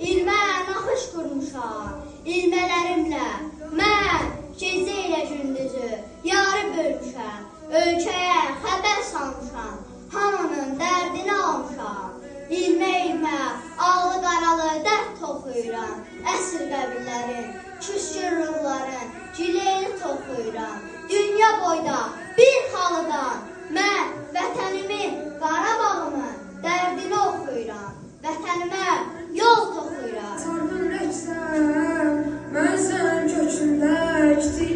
ilmə naxış qurmuşam. İlmələrimlə mən gecə ilə gündüzü yarı bölmüşəm. Ölkəyə xəbər salmışam, hamının dərdini almışam. İlmə ağlı qaralı dərd toxuyuram. Əsr qəbillərin, küskün ruhların gileyini toxuyuram. Dünya boyda bir xalıdan mən vətənimin, Qarabağımın dərdini oxuyuram. Vətənimə